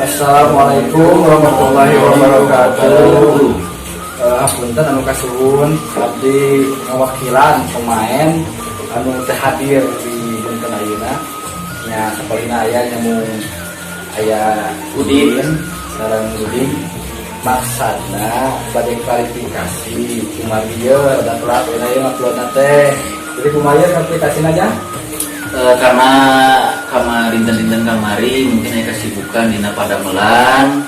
Assalamualaikum warahmatullahi wabarakatuh. Punten anu kasuhun abdi wakilan pemain anu teh hadir di punten ayeuna nya saperina aya nyamung aya Udin sareng Udin maksudna bade klarifikasi kumaha da telat aya uploadna teh. Jadi kumaha klarifikasina aja? Karena dinten-dinten kamari mungkin ada kesibukan dina padamelan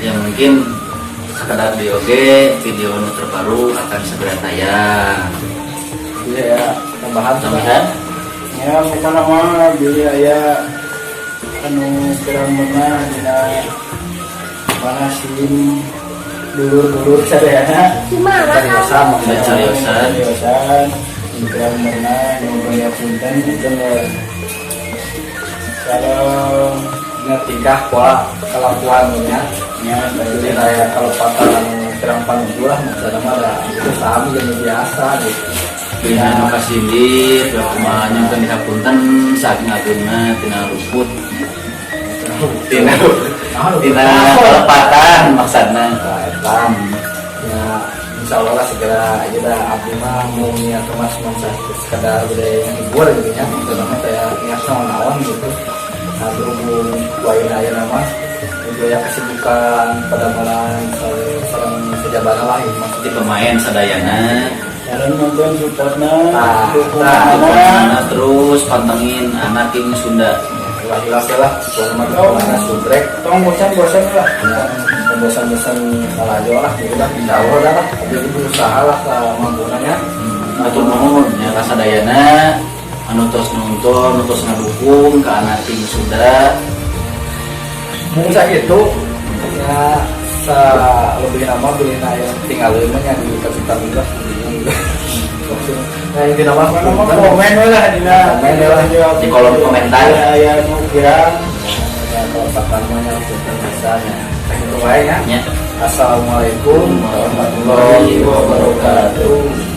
yang mungkin sekadar video terbaru akan segera tayang. Iya ya, tambahan ya bukan nama bila ya anu kurang mana dina mana sim dulur sadayana cariosan kurang mana yang banyak punten itu kalau tingkah pola kelakuannya jadi kayak kalau patah kurang panuh lah maksudnya mah itu sami yang biasa gitu. Dengan lokasi di kumaha kan dihapunten saking agungna tina luput tina kelepatan maksudna etam ya insyaallah segera aja dah abdi mah mau niat kemas sekedar budaya hibur gitu nya maksudna saya niat naon gitu nah berhubung waina ayeuna mah budaya kesibukan pada malam sareng sejabana lah di pemain sadayana jalan nonton supportna nah terus pantengin anak tim Sunda jelas lah mana subrek tong bosan lah bosan salah aja lah gitu lah insya Allah dah jadi berusaha lah mampunanya atur nuhun nya kasadayana anu tos nonton tos ngadukung ke anak tim Sunda mungkin gitu ya lebih lama beli yang tinggal ini yang di kita juga nah ini nama komen lah di kolom komentar ya kira ya kalau namanya untuk misalnya itu baik ya. Ya. Assalamualaikum warahmatullahi wabarakatuh.